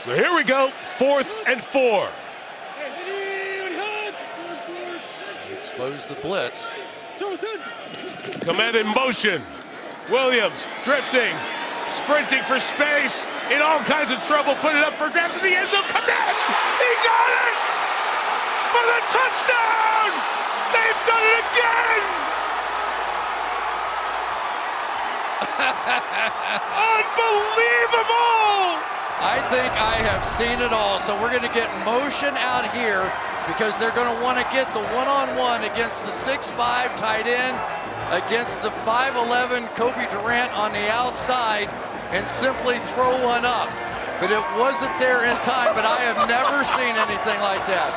So here we go, 4th and 4. Expose the blitz. Command in motion. Williams drifting, sprinting for space, in all kinds of trouble, put it up for grabs in the end zone. Command! He got it! For the touchdown! They've done it again! Unbelievable! I think I have seen it all. So we're going to get motion out here because they're going to want to get the one-on-one against the 6'5" tight end, against the 5'11" Kobe Durant on the outside, and simply throw one up. But it wasn't there in time, but I have never seen anything like that.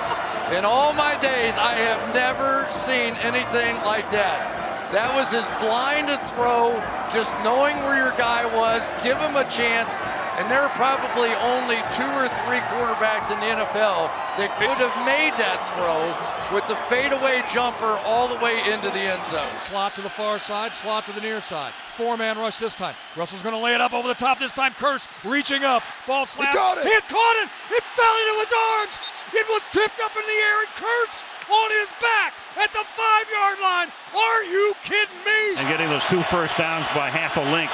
In all my days, I have never seen anything like that. That was as blind a throw, just knowing where your guy was, give him a chance, and there are probably only 2 or 3 quarterbacks in the NFL that could have made that throw with the fadeaway jumper all the way into the end zone. Slot to the far side, slot to the near side. 4-man rush this time. Russell's going to lay it up over the top this time. Curse reaching up. Ball slammed. He had caught it. It fell into his arms. It was tipped up in the air, and Kurtz on his back at the 5-yard line. Are you kidding me? And getting those 2 first downs by half a link.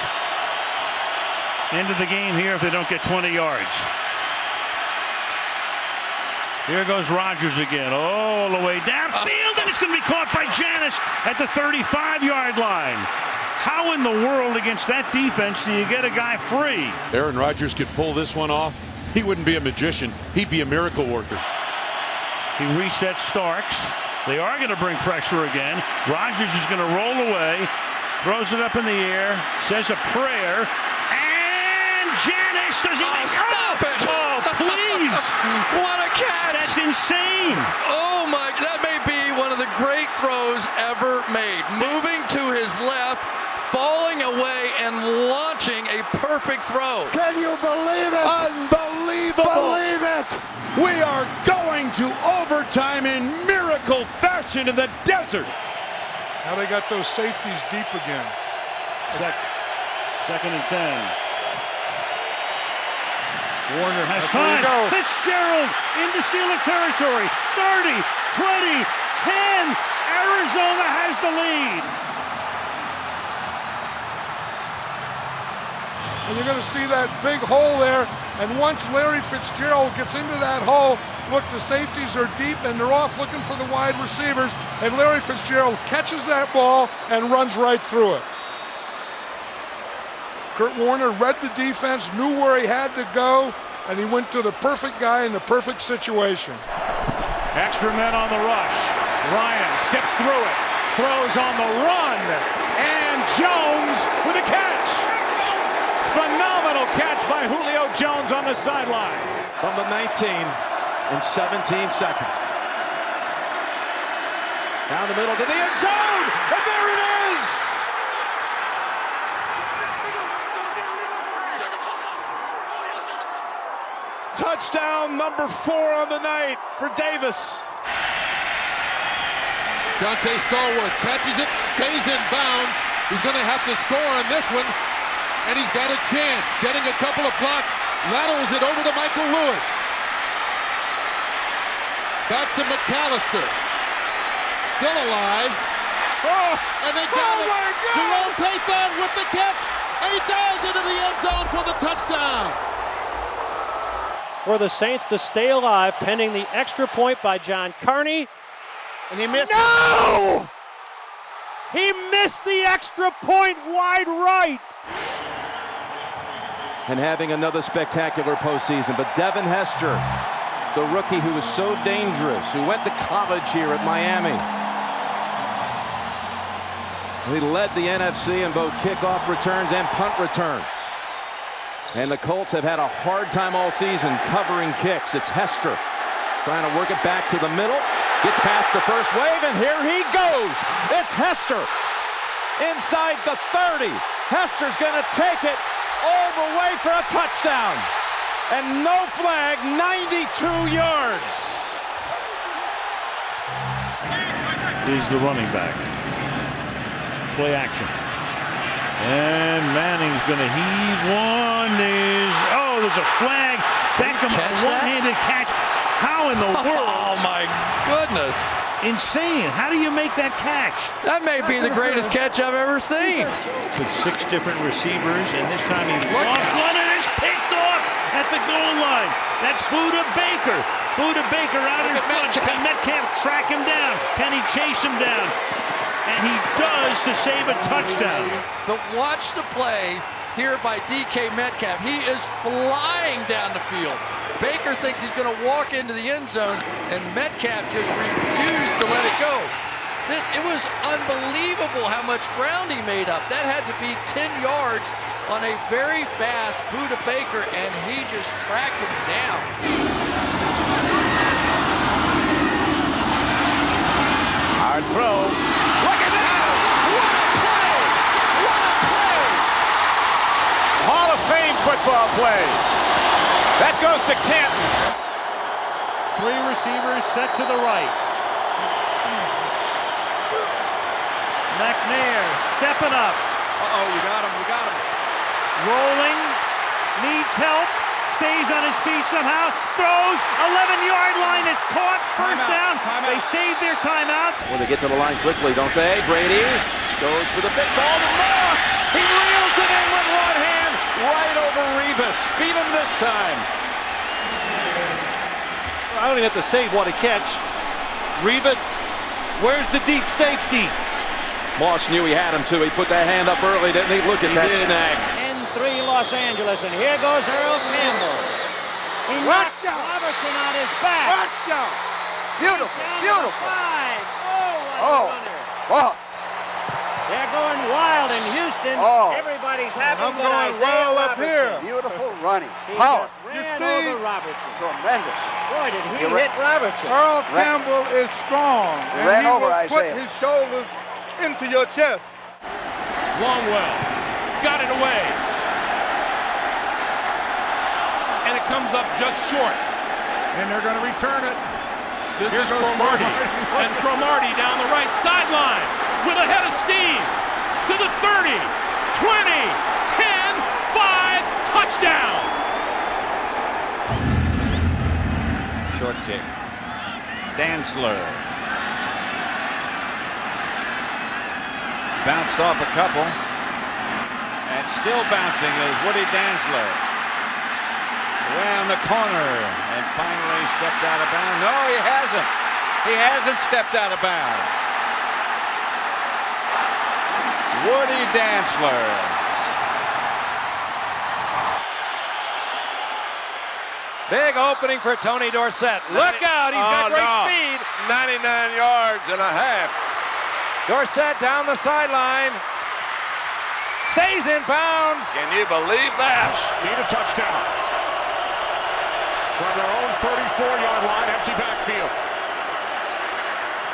End of the game here if they don't get 20 yards. Here goes Rodgers again, all the way downfield, and it's going to be caught by Janis at the 35-yard line. How in the world against that defense do you get a guy free? Aaron Rodgers could pull this one off. He wouldn't be a magician. He'd be a miracle worker. He resets Starks. They are going to bring pressure again. Rodgers is going to roll away, throws it up in the air, says a prayer, and Janis does he stop it! Oh, please! What a catch! That's insane! Oh my, that may be one of the great throws ever made. Moving to his left, falling away, and launching a perfect throw. Can you believe it? Unbelievable! Believe it! We are going to overtime in miracle fashion in the desert. Now they got those safeties deep again. Second and 10. Warner has That's where you time. go. Fitzgerald into Steeler territory. 30, 20, 10. Arizona has the lead. And you're going to see that big hole there. And once Larry Fitzgerald gets into that hole, look, the safeties are deep and they're off looking for the wide receivers. And Larry Fitzgerald catches that ball and runs right through it. Kurt Warner read the defense, knew where he had to go, and he went to the perfect guy in the perfect situation. Extra men on the rush. Ryan steps through it, throws on the run, and Jones with a catch. Phenomenal catch by Julio Jones on the sideline. From the 19 in 17 seconds. Down the middle to the end zone, and there it is! Touchdown number 4 on the night for Davis. Dante Stallworth catches it, stays in bounds. He's going to have to score on this one, and he's got a chance. Getting a couple of blocks, laterals it over to Michael Lewis. Back to McAllister. Still alive. Oh, and they got it. my God! Jerome Pathon with the catch, and he dives into the end zone for the touchdown. For the Saints to stay alive, pending the extra point by John Carney. And he missed. No! He missed the extra point wide right. And having another spectacular postseason. But Devin Hester, the rookie who was so dangerous, who went to college here at Miami. He led the NFC in both kickoff returns and punt returns. And the Colts have had a hard time all season covering kicks. It's Hester trying to work it back to the middle. Gets past the first wave, and here he goes. It's Hester inside the 30. Hester's going to take it all the way for a touchdown. And no flag, 92 yards. Is the running back. Play action. And Manning's going to heave one. There's a flag Beckham, a one-handed catch. How in the world? Oh my goodness. Insane. How do you make that catch? That may be the greatest catch I've ever seen. With 6 different receivers, and this time he lofts one and it's picked off at the goal line. That's Buda Baker. Buda Baker out in front. Can Metcalf track him down? Can he chase him down? And he does to save a touchdown. But watch the play here by DK Metcalf. He is flying down the field. Baker thinks he's going to walk into the end zone, and Metcalf just refused to let it go. It was unbelievable how much ground he made up. That had to be 10 yards on a very fast Buda Baker, and he just tracked him down. Hard throw. Look at that! What a play! What a play! Hall of Fame football play. That goes to Canton. 3 receivers set to the right. McNair stepping up. Uh-oh, you got him, Rolling. Needs help. Stays on his feet somehow. Throws. 11-yard line. It's caught. First down. They saved their timeout. Well, they get to the line quickly, don't they? Brady goes for the big ball to Moss. He reels it in with one hand. Right over Revis. Beat him this time. I don't even have to say what a catch. Revis, where's the deep safety? Moss knew he had him too. He put that hand up early, didn't he? Look at that snag. N3 Los Angeles, and here goes Earl Campbell. He knocked Robertson on his back. Watch out! Beautiful, beautiful. 5. Oh, what a runner. Oh. They're going wild in Houston. Everybody's happy. I'm going wild up here. Beautiful running. He Power. just ran over Robertson. Tremendous. Boy, did he hit Robertson. Earl Campbell is strong, and he will put his shoulders into your chest. Longwell got it away. And it comes up just short. And they're going to return it. This is Cromartie. And Cromartie down the right sideline with a head of steam to the 30, 20, 10, 5, touchdown. Short kick. Dantzler. Bounced off a couple. And still bouncing is Woody Dantzler. Around the corner. And finally stepped out of bounds. No, he hasn't. He hasn't stepped out of bounds. Woody Dantzler. Big opening for Tony Dorsett. Look out, he's got great speed. 99 yards and a half. Dorsett down the sideline. Stays in bounds. Can you believe that? Need a touchdown. From their own 34-yard line, empty backfield.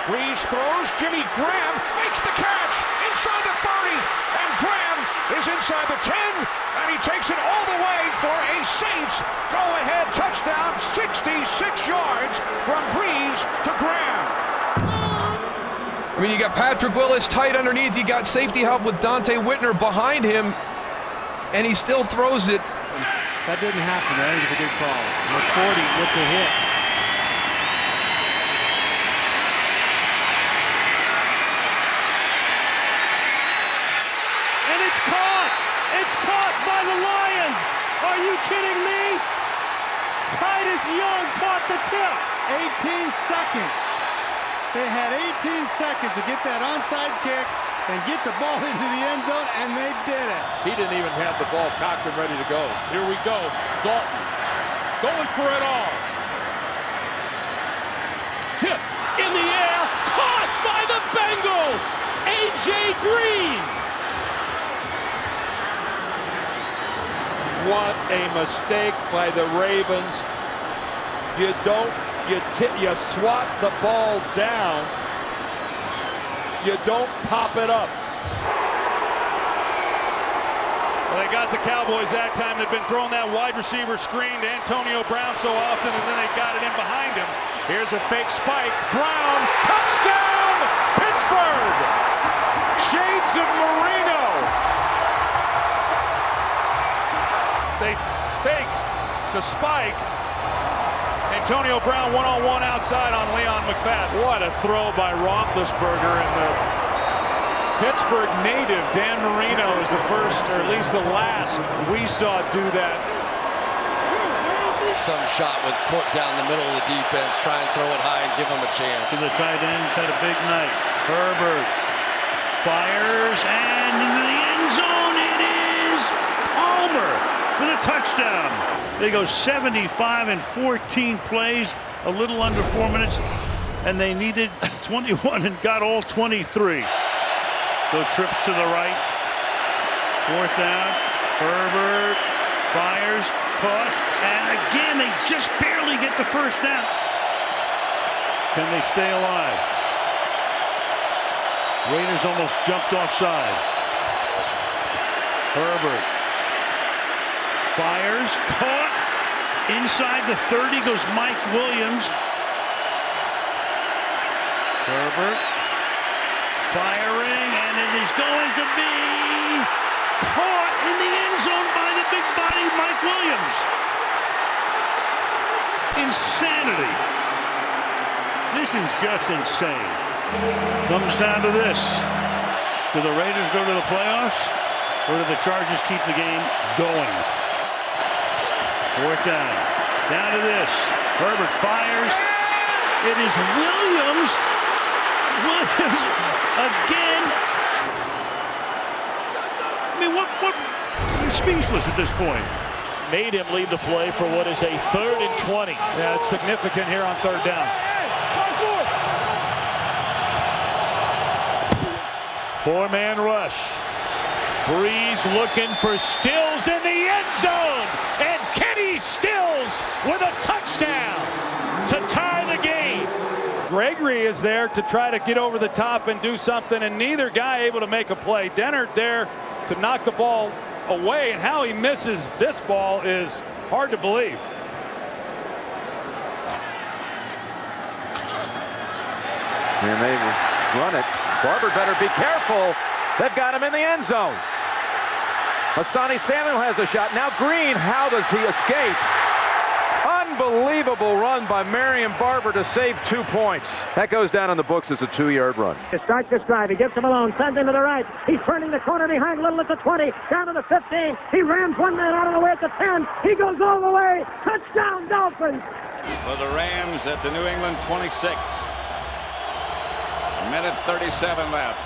Breeze throws, Jimmy Graham makes the catch inside the 30, and Graham is inside the 10, and he takes it all the way for a Saints go-ahead touchdown, 66 yards from Breeze to Graham. I mean, you got Patrick Willis tight underneath, you got safety help with Dante Whitner behind him, and he still throws it. That didn't happen. I think it's a good call. McCourty with the hit. And it's caught! It's caught by the Lions! Are you kidding me? Titus Young caught the tip. 18 seconds. They had 18 seconds to get that onside kick and get the ball into the end zone, and they did it. He didn't even have the ball cocked and ready to go. Here we go. Dalton going for it all. Tipped in the air, caught by the Bengals. A.J. Green. What a mistake by the Ravens. You swat the ball down. You don't pop it up. Well, they got the Cowboys that time. They've been throwing that wide receiver screen to Antonio Brown so often, and then they got it in behind him. Here's a fake spike. Brown, touchdown, Pittsburgh! Shades of Marino. They fake the spike. Antonio Brown one-on-one outside on Leon McFadden. What a throw by Roethlisberger, and the Pittsburgh native Dan Marino is the first, or at least the last, we saw do that. Some shot with Court down the middle of the defense, try and throw it high and give him a chance. To the tight ends, had a big night. Herbert fires, and into the end zone it is Palmer for the touchdown. They go 75 in 14 plays, a little under 4 minutes, and they needed 21 and got all 23. Go trips to the right. 4th down. Herbert fires, caught, and again they just barely get the first down. Can they stay alive? Raiders almost jumped offside. Herbert fires, caught. Inside the 30 goes Mike Williams. Herbert firing, and it is going to be caught in the end zone by the big body Mike Williams. Insanity. This is just insane. Comes down to this. Do the Raiders go to the playoffs, or do the Chargers keep the game going? 4th down. Down to this. Herbert fires. It is Williams. Williams again. I mean, what? I'm speechless at this point. Made him leave the play for what is a 3rd and 20. Yeah, it's significant here on 3rd down. 4-man rush. Breeze looking for Stills in the end zone, and Kenny Stills with a touchdown to tie the game. Gregory is there to try to get over the top and do something, and neither guy able to make a play. Dennard there to knock the ball away, and how he misses this ball is hard to believe. And they run it. Barber better be careful. They've got him in the end zone. Hassani Samuel has a shot. Now Green, how does he escape? Unbelievable run by Marion Barber to save 2 points. That goes down in the books as a 2-yard run. He starts this drive. He gets him alone, sends him to the right. He's turning the corner behind Little at the 20, down to the 15. He rams one man out of the way at the 10. He goes all the way. Touchdown, Dolphins. For the Rams at the New England 26. Minute 37 left.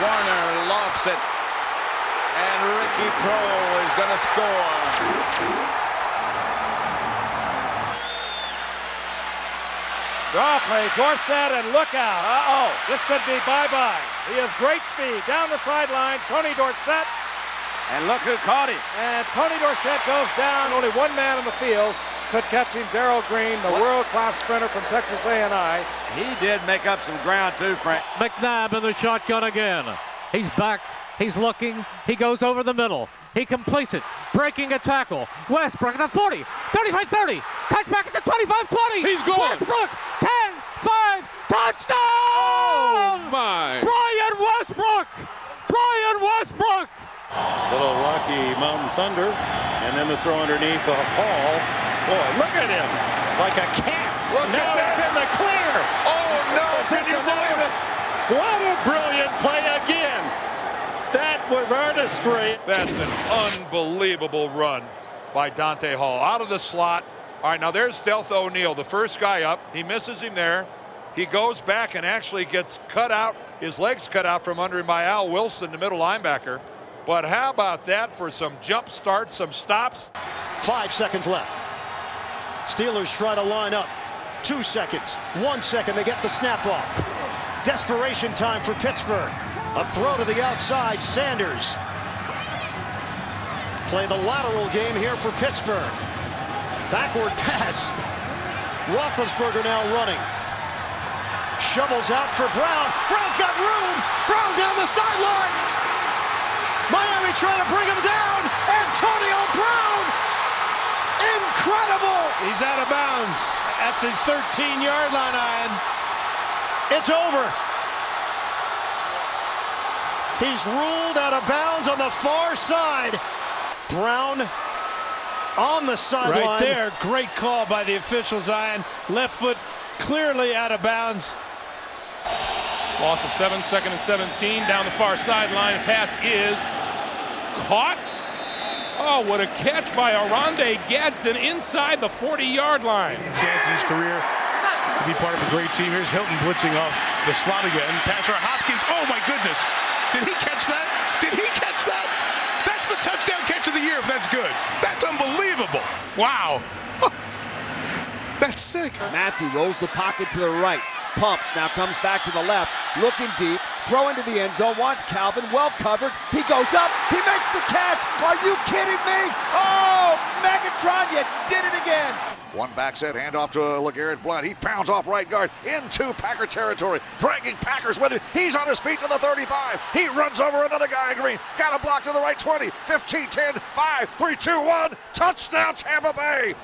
Warner lofts it. And Ricky Prohl is going to score. Draw play, Dorsett, and look out. Uh-oh, this could be bye-bye. He has great speed down the sidelines. Tony Dorsett. And look who caught him. And Tony Dorsett goes down. Only one man on the field could catch him. Darrell Green, the world-class sprinter from Texas A&I. He did make up some ground too, Frank. McNabb in the shotgun again. He's back. He's looking. He goes over the middle. He completes it. Breaking a tackle. Westbrook at the 40. 35-30. Cuts back at the 25-20. He's going. Westbrook. 10-5. Touchdown! Oh, my. Brian Westbrook. Brian Westbrook. Little Rocky Mountain Thunder. And then the throw underneath the Hall. Boy, look at him. Like a cat. Look now at he's in the clear. Oh, no. Can you believe this? What a brilliant play again. That was artistry. That's an unbelievable run by Dante Hall. Out of the slot. All right, now there's Stealth O'Neal, the first guy up. He misses him there. He goes back and actually gets cut out, his legs cut out from under him by Al Wilson, the middle linebacker. But how about that for some jump starts, some stops? 5 seconds left. Steelers try to line up. 2 seconds. 1 second to get the snap off. Desperation time for Pittsburgh. A throw to the outside, Sanders. Play the lateral game here for Pittsburgh. Backward pass. Roethlisberger now running. Shovels out for Brown. Brown's got room. Brown down the sideline. Miami trying to bring him down. Antonio Brown. Incredible. He's out of bounds at the 13-yard line, Ian. It's over. He's ruled out of bounds on the far side. Brown on the sideline. Right there, great call by the official, Zion. Left foot clearly out of bounds. Loss of 7, 2nd and 17 down the far sideline. Pass is caught. Oh, what a catch by Oronde Gadsden inside the 40-yard line. Chance in his career to be part of a great team. Here's Hilton blitzing off the slot again. Passer Hopkins. Oh my goodness! Did he catch that? Did he catch that? That's the touchdown catch of the year. If that's good, that's unbelievable. Wow. That's sick. Matthew rolls the pocket to the right. Pumps, now comes back to the left, looking deep, throw into the end zone, wants Calvin, well covered, he goes up, he makes the catch, are you kidding me? Oh, Megatron, you did it again. One back set, handoff to LeGarrette Blount. He pounds off right guard into Packer territory, dragging Packers with it. He's on his feet to the 35. He runs over another guy in green. Got a block to the right 20, 15, 10, 5, 3, 2, 1. Touchdown, Tampa Bay.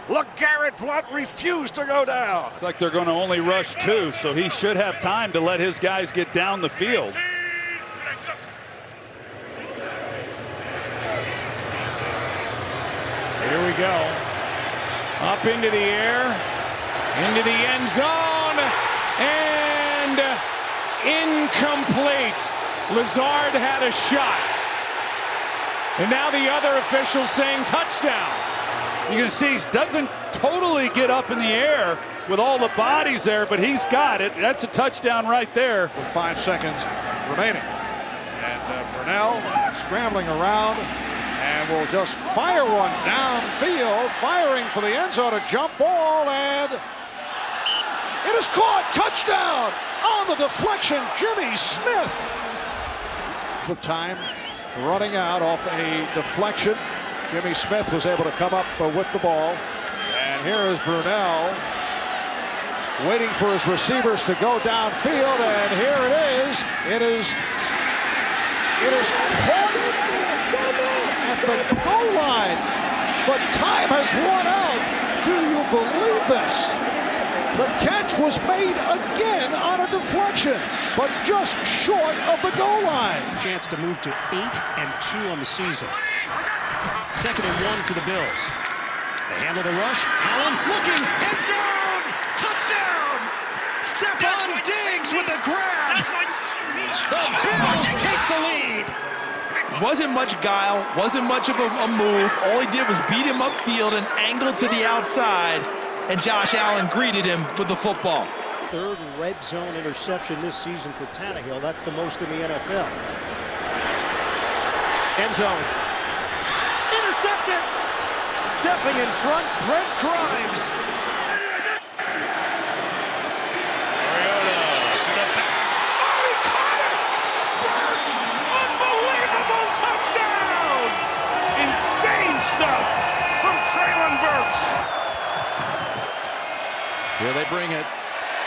LeGarrette Blount refused to go down. Like they're going to only rush 2, so he should have time to let his guys get down the field. Here we go. Up into the air, into the end zone, and incomplete. Lazard had a shot. And now the other official saying touchdown. You can see he doesn't totally get up in the air with all the bodies there, but he's got it. That's a touchdown right there. With 5 seconds remaining. And Brunell scrambling around and will just fire one downfield, firing for the end zone, a jump ball, and it is caught. Touchdown on the deflection, Jimmy Smith. With time running out off a deflection. Jimmy Smith was able to come up with the ball. And here is Brunell waiting for his receivers to go downfield. And here it is. It is caught at the goal line. But time has run out. Do you believe this? The catch was made again on a deflection, but just short of the goal line. Chance to move to 8-2 on the season. 2nd and 1 for the Bills. They handle the rush. Allen looking, end zone, touchdown! Stephon Diggs with the grab. The Bills take the lead. Wasn't much guile, wasn't much of a move. All he did was beat him upfield and angle to the outside, and Josh Allen greeted him with the football. 3rd red zone interception this season for Tannehill. That's the most in the NFL. End zone. Intercepted! Stepping in front, Brent Grimes. Mariota to the back. Oh, he caught it! Burks! Unbelievable touchdown! Insane stuff from Traylon Burks. Here they bring it.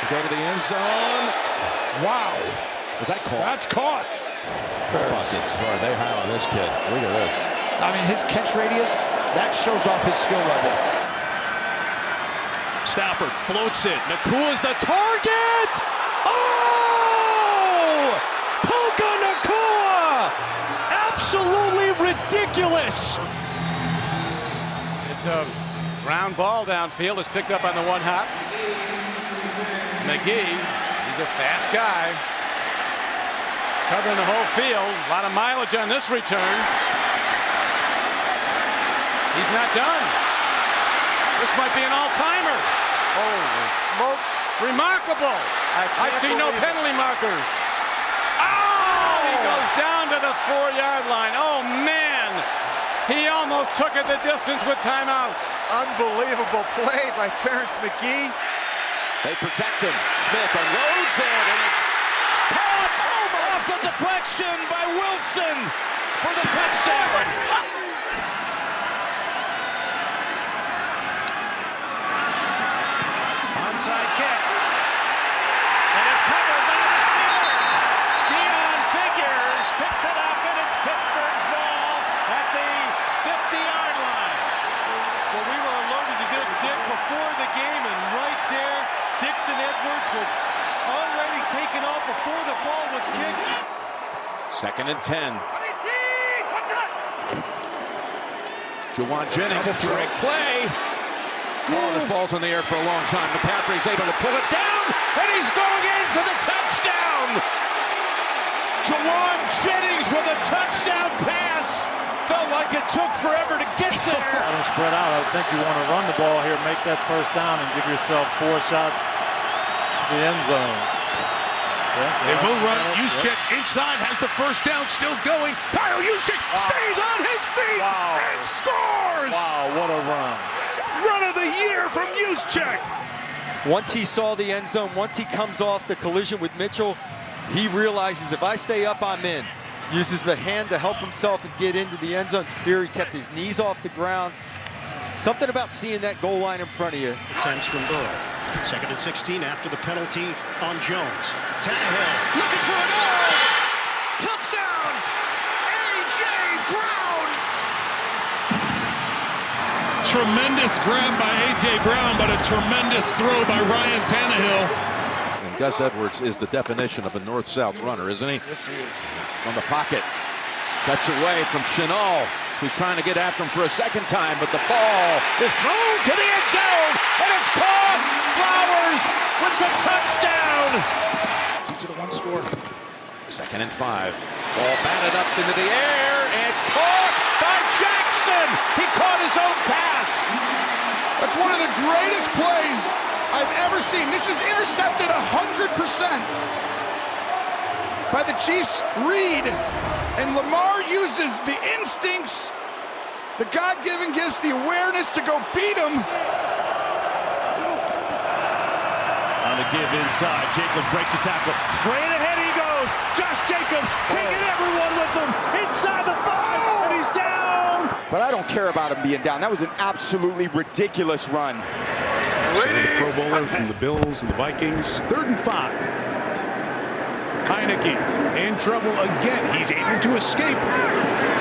Go to the end zone. Wow. Is that caught? That's caught. Boy, they high on this kid. Look at this. I mean, his catch radius, that shows off his skill level. Stafford floats it. Nakua's the target. Oh! Puka Nacua! Absolutely ridiculous. It's a ground ball downfield. It's picked up on the one hop. McGee, he's a fast guy. Covering the whole field. A lot of mileage on this return. He's not done. This might be an all-timer. Holy smokes. Remarkable. I see no penalty markers. Oh! He goes down to the 4-yard line. Oh, man. He almost took it the distance with timeout. Unbelievable play by Terrence McGee. They protect him. Smith unloads it, and it's caught off the deflection by Wilson for the touchdown. Onside kick. And it's covered by the Steelers. Deion Figures picks it up, and it's Pittsburgh's ball at the 50-yard line. Well, we were alerted to this, Dick, before the game, and right there, Dixon Edwards was already taken off before the ball was kicked. 2nd and 10. Jennings, trick play. Oh, this ball's in the air for a long time. McCaffrey's able to pull it down, and he's going in for the touchdown. Jennings with a touchdown pass. Felt like it took forever to get there. Let him spread out. I think you want to run the ball here, make that first down, and give yourself 4 shots to the end zone. They will run. Juszczyk inside, has the first down, still going. Kyle Juszczyk stays on his feet and scores. Wow, what a run. Run of the year from Juszczyk. Once he saw the end zone, once he comes off the collision with Mitchell, he realizes if I stay up, I'm in. Uses the hand to help himself and get into the end zone. Here he kept his knees off the ground. Something about seeing that goal line in front of you. Attempts from Burrow. 2nd and 16 after the penalty on Jones. Tannehill looking for an touchdown! A.J. Brown! Tremendous grab by A.J. Brown, but a tremendous throw by Ryan Tannehill. And Gus Edwards is the definition of a north-south runner, isn't he? Yes, he is. From the pocket. Cuts away from Chenal, who's trying to get after him for a second time, but the ball is thrown to the end zone, and it's caught. Flowers with the touchdown. These are the one score. 2nd and 5. Ball batted up into the air and caught by Jackson. He caught his own pass. That's one of the greatest plays I've ever seen. This is intercepted 100% by the Chiefs' read. And Lamar uses the instincts, the God-given gifts, the awareness to go beat him. On the give inside, Jacobs breaks a tackle. Straight ahead he goes. Josh Jacobs taking everyone with him inside the 5, and he's down. But I don't care about him being down. That was an absolutely ridiculous run. The Pro Bowler from the Bills and the Vikings. 3rd and 5. Heinicke in trouble again. He's able to escape.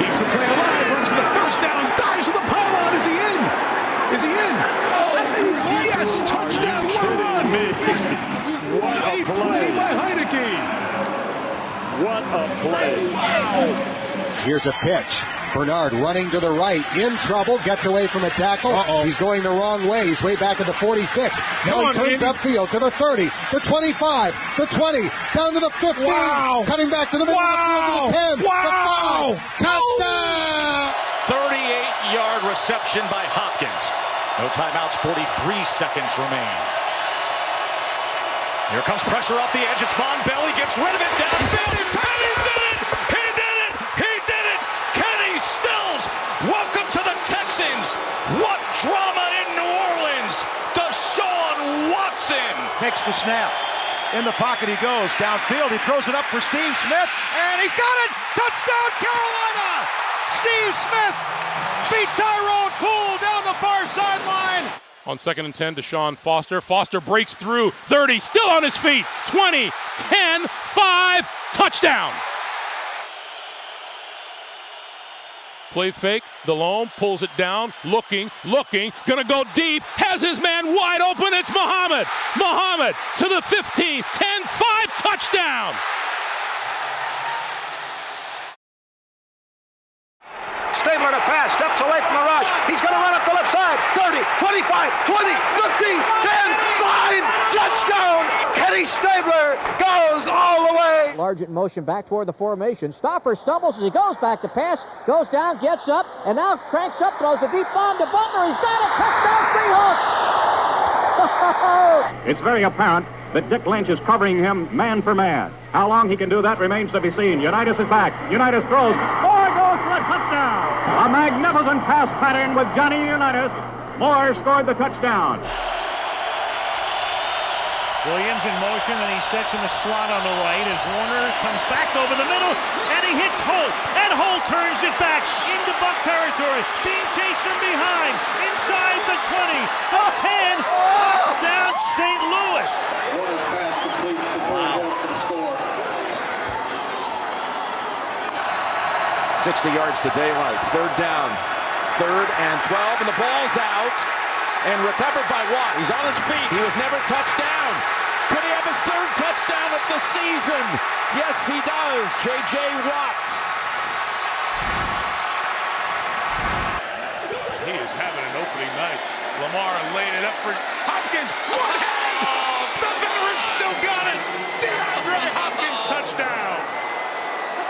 Keeps the play alive. Runs for the first down. Dives to the pylon. Is he in? Is he in? Yes! Touchdown! What a run! What a play by Heinicke! What a play! Wow. Here's a pitch. Bernard running to the right, in trouble, gets away from a tackle. He's going the wrong way. He's way back at the 46. Now he turns upfield to the 30, the 25, the 20, down to the 15. Wow. Cutting back to the middle of the field to the 10, the 5. Touchdown! 38-yard reception by Hopkins. No timeouts, 43 seconds remain. Here comes pressure off the edge. It's Von Bell. He gets rid of it downfield. He did it! He did it! He did it! Kenny Stills! Welcome to the Texans! What drama in New Orleans! Deshaun Watson! Makes the snap. In the pocket he goes. Downfield, he throws it up for Steve Smith, and he's got it! Touchdown, Carolina! Steve Smith beat Tyrone Poole down the far sideline. On 2nd and 10, Deshaun Foster. Foster breaks through. 30, still on his feet. 20, 10, 5, touchdown. Play fake, Delhomme pulls it down, looking, gonna go deep, has his man wide open, it's Muhammad. Muhammad to the 15, 10, 5, touchdown. Stabler to pass, steps away from the rush. He's going to run up the left side. 30, 25, 20, 15, 10, 5, touchdown! Kenny Stabler goes all the way. Largent motion back toward the formation. Stoffer stumbles as he goes back to pass, goes down, gets up, and now cranks up, throws a deep bomb to Butler. He's got it! Touchdown Seahawks! It's very apparent that Dick Lynch is covering him man for man. How long he can do that remains to be seen. Unitas is back. Unitas throws. Moore goes for a touchdown. A magnificent pass pattern with Johnny Unitas. Moore scored the touchdown. Williams in motion, and he sets in the slot on the right as Warner comes back over the middle, and he hits Holt, and Holt turns it back into Buck territory, being chased from behind, inside the 20, the 10, down St. Louis. Warner's pass complete to Holt for the score. 60 yards to daylight. 3rd down. 3rd and 12, and the ball's out. And recovered by Watt. He's on his feet. He was never touched down. Could he have his 3rd touchdown of the season? Yes, he does. J.J. Watt. opening night. Lamar laid it up for Hopkins. One hand! The veteran still got it! DeAndre Hopkins touchdown!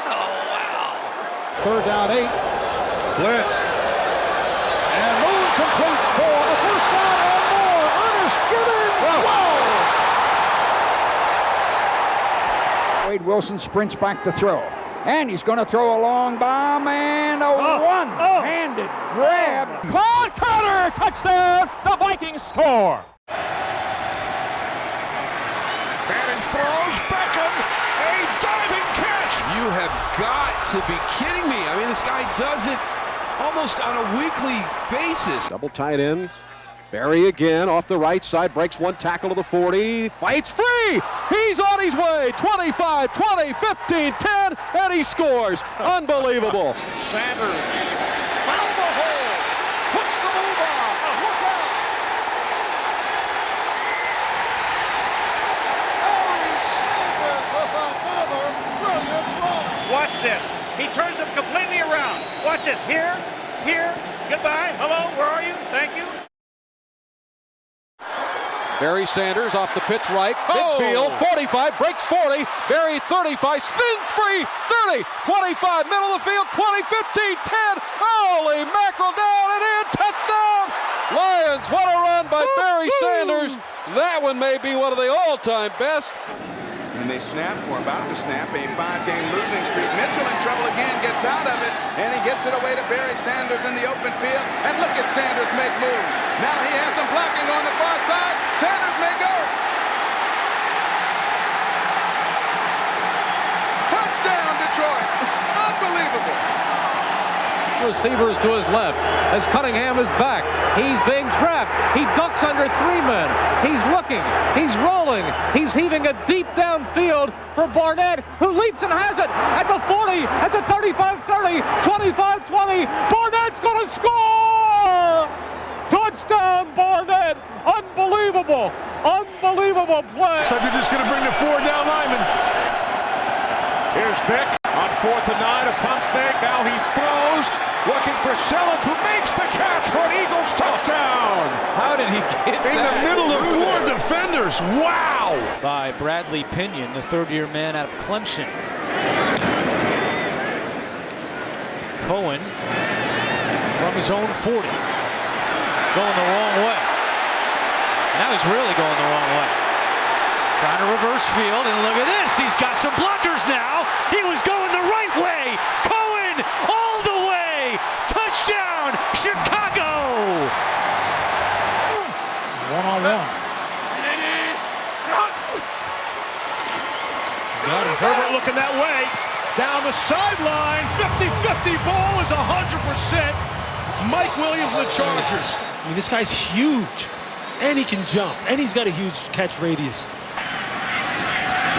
Oh, wow. 3rd down 8. Blitz. And Moon completes for a first down and more. Ernest Gibbons. Whoa! Wade Wilson sprints back to throw. And he's going to throw a long bomb and a one-handed grab. Claude Carter, touchdown! The Vikings score. Manning throws. Beckham, a diving catch. You have got to be kidding me. I mean, this guy does it almost on a weekly basis. Double tight ends. Barry again off the right side, breaks one tackle to the 40, fights free! He's on his way! 25, 20, 15, 10, and he scores! Unbelievable! Sanders found the hole, puts the move on. Look out! Barry Sanders with another brilliant run. Watch this. He turns him completely around. Watch this. Here, goodbye, hello, where are you? Thank you. Barry Sanders off the pitch right, midfield, 45, breaks 40, Barry 35, spins free, 30, 25, middle of the field, 20, 15, 10, holy mackerel, down and in, touchdown! Lions, what a run by Barry Sanders. That one may be one of the all-time best. And they snap, or about to snap, a 5-game losing streak. Mitchell in trouble again, gets out of it, and he gets it away to Barry Sanders in the open field. And look at Sanders make moves. Now he has some blocking on the far side. Sanders may go. Touchdown, Detroit. Unbelievable. Receivers to his left as Cunningham is back. He's being trapped. He ducks under 3 men. He's looking. He's rolling. He's heaving a deep downfield for Barnett, who leaps and has it at the 40, at the 35-30, 25-20. Barnett's going to score! Touchdown, Barnett! Unbelievable! Unbelievable play. So they're just going to bring the 4 down lineman. Here's Vick on 4th and 9, a pump fake. Now he throws, looking for Selleck, who makes the catch for an Eagles touchdown. How did he get in that? the middle of 4 defenders? Wow! By Bradley Pinion, the 3rd-year man out of Clemson. Cohen from his own 40. Going the wrong way. Now he's really going the wrong way. Trying to reverse field, and look at this. He's got some blockers now. He was going the right way. Cohen all the way. Touchdown, Chicago. One-on-one. Herbert looking that way. Down the sideline. 50-50 ball is 100%. Mike Williams and the Chargers. I mean, this guy's huge. And he can jump. And he's got a huge catch radius.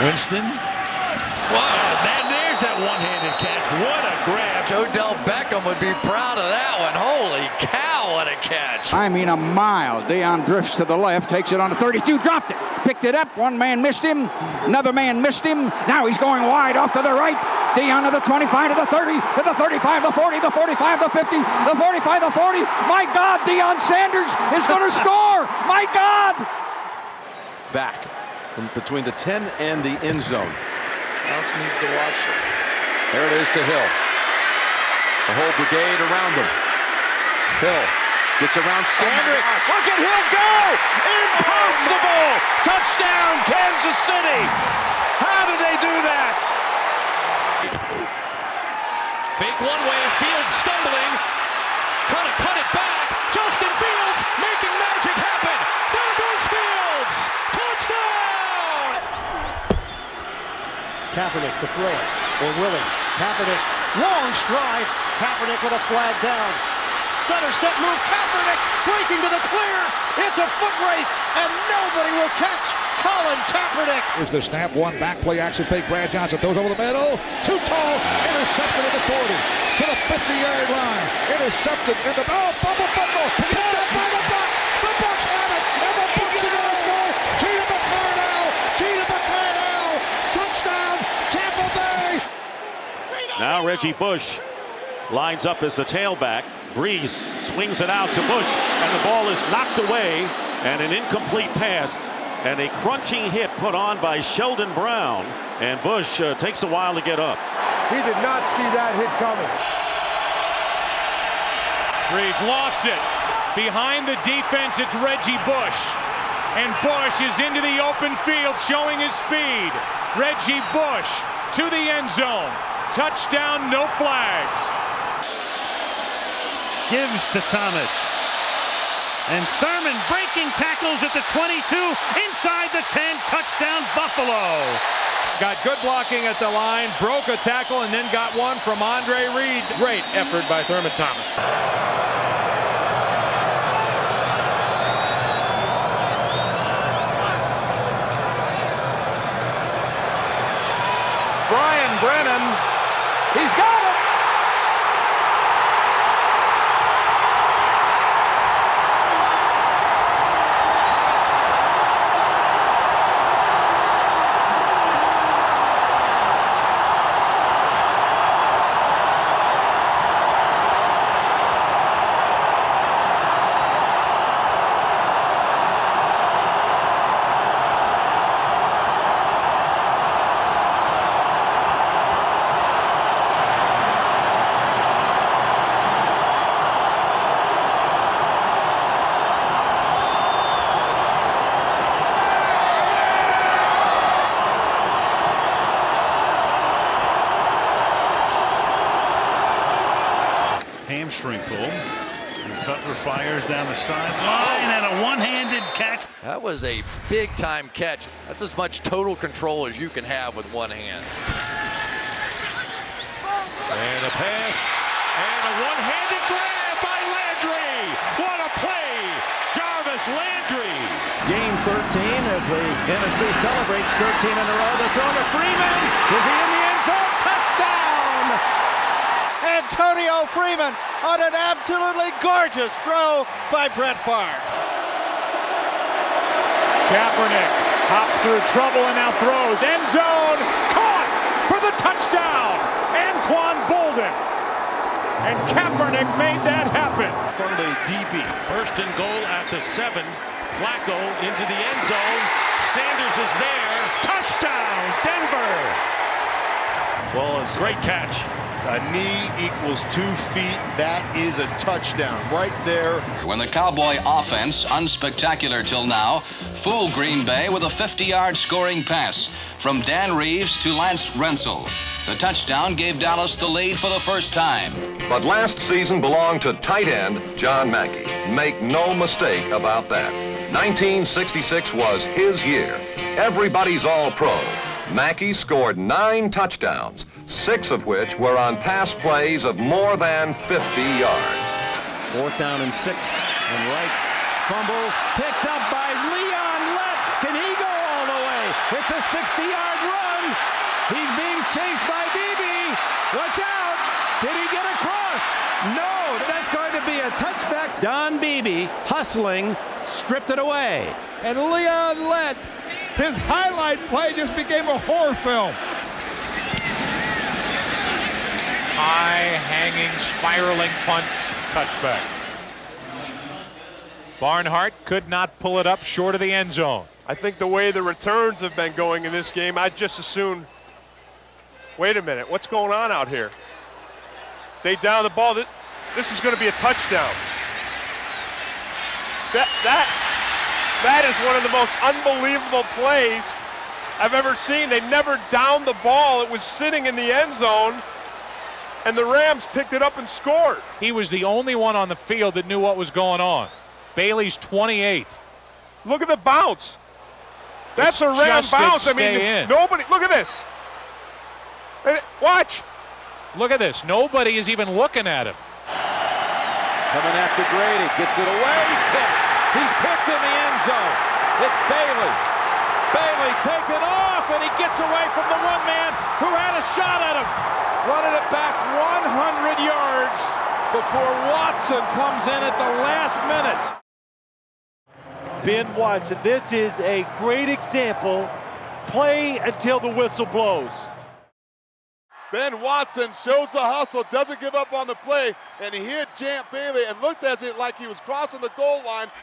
Winston. Wow, there's that one-handed catch. What a grab. Odell Beckham would be proud of that one. Holy cow, what a catch. I mean, a mile. Deion drifts to the left, takes it on the 32, dropped it. Picked it up. One man missed him. Another man missed him. Now he's going wide off to the right. Deion to the 25, to the 30, to the 35, the 40, the 45, the 50, the 45, the 40. My God, Deion Sanders is going to score. My God. Back from between the 10 and the end zone. Alex needs to watch it. There it is to Hill. The whole brigade around him. Hill gets around Standrick. Oh, look at Hill go! Impossible! Touchdown, Kansas City! How did they do that? Fake one way, Fields stumbling, trying to cut it back. Justin Fields making magic happen. There goes Fields! Touchdown! Kaepernick to throw it, or willing. Kaepernick, long strides. Kaepernick with a flag down. Stutter step move, Kaepernick breaking to the clear. It's a foot race, and nobody will catch Colin Kaepernick. Here's the snap, one back play action fake. Brad Johnson throws over the middle. Too tall, intercepted at the 40 to the 50-yard line. Intercepted in the fumble. Picked up by the Bucs. The Bucs have it, and the Bucs are going to score. Gina McCardell, touchdown, Tampa Bay. Now Reggie Bush lines up as the tailback. Breeze swings it out to Bush, and the ball is knocked away, and an incomplete pass, and a crunching hit put on by Sheldon Brown, and Bush takes a while to get up. He did not see that hit coming. Breeze lofts it. Behind the defense, it's Reggie Bush. And Bush is into the open field, showing his speed. Reggie Bush to the end zone. Touchdown, no flags. Gives to Thomas. And Thurman breaking tackles at the 22, inside the 10, touchdown Buffalo. Got good blocking at the line, broke a tackle, and then got one from Andre Reed. Great effort by Thurman Thomas. Brennan, he's got it! Hamstring pull. And Cutler fires down the sideline and a one-handed catch. That was a big-time catch. That's as much total control as you can have with one hand. And a pass, and a one-handed grab by Landry. What a play, Jarvis Landry. Game 13 as the NFC celebrates 13 in a row. The throw to Freeman. Is he in the end zone? Touchdown! Antonio Freeman on an absolutely gorgeous throw by Brett Favre. Kaepernick hops through trouble and now throws. End zone, caught for the touchdown. Anquan Bolden. And Kaepernick made that happen. From the DB. First and goal at the 7. Flacco into the end zone. Sanders is there. Touchdown, Denver. Well, it's a great catch. A knee equals 2 feet. That is a touchdown right there. When the Cowboy offense, unspectacular till now, fooled Green Bay with a 50-yard scoring pass from Dan Reeves to Lance Rensel. The touchdown gave Dallas the lead for the first time. But last season belonged to tight end John Mackey. Make no mistake about that. 1966 was his year. Everybody's all-pro. Mackey scored 9 touchdowns, 6 of which were on pass plays of more than 50 yards. 4th down and 6. And Reich fumbles, picked up by Leon Lett. Can he go all the way? It's a 60-yard run. He's being chased by Beebe. What's out? Did he get across? No, that's going to be a touchback. Don Beebe hustling, stripped it away. And Leon Lett, his highlight play just became a horror film. High hanging, spiraling punt, touchback. Barnhart could not pull it up short of the end zone. I think the way the returns have been going in this game, I'd just assume, wait a minute, what's going on out here? They down the ball. This is going to be a touchdown. That is one of the most unbelievable plays I've ever seen. They never downed the ball. It was sitting in the end zone, and the Rams picked it up and scored. He was the only one on the field that knew what was going on. Bailey's 28. Look at the bounce. That's a Ram bounce. I mean, nobody, look at this. Watch. Look at this. Nobody is even looking at him. Coming after Grady. Gets it away. He's picked. He's picked in the end zone. It's Bailey. Bailey taken off, and he gets away from the one man who had a shot at him. Running it back 100 yards before Watson comes in at the last minute. Ben Watson, this is a great example. Play until the whistle blows. Ben Watson shows the hustle, doesn't give up on the play, and he hit Jamp Bailey and looked as if like he was crossing the goal line.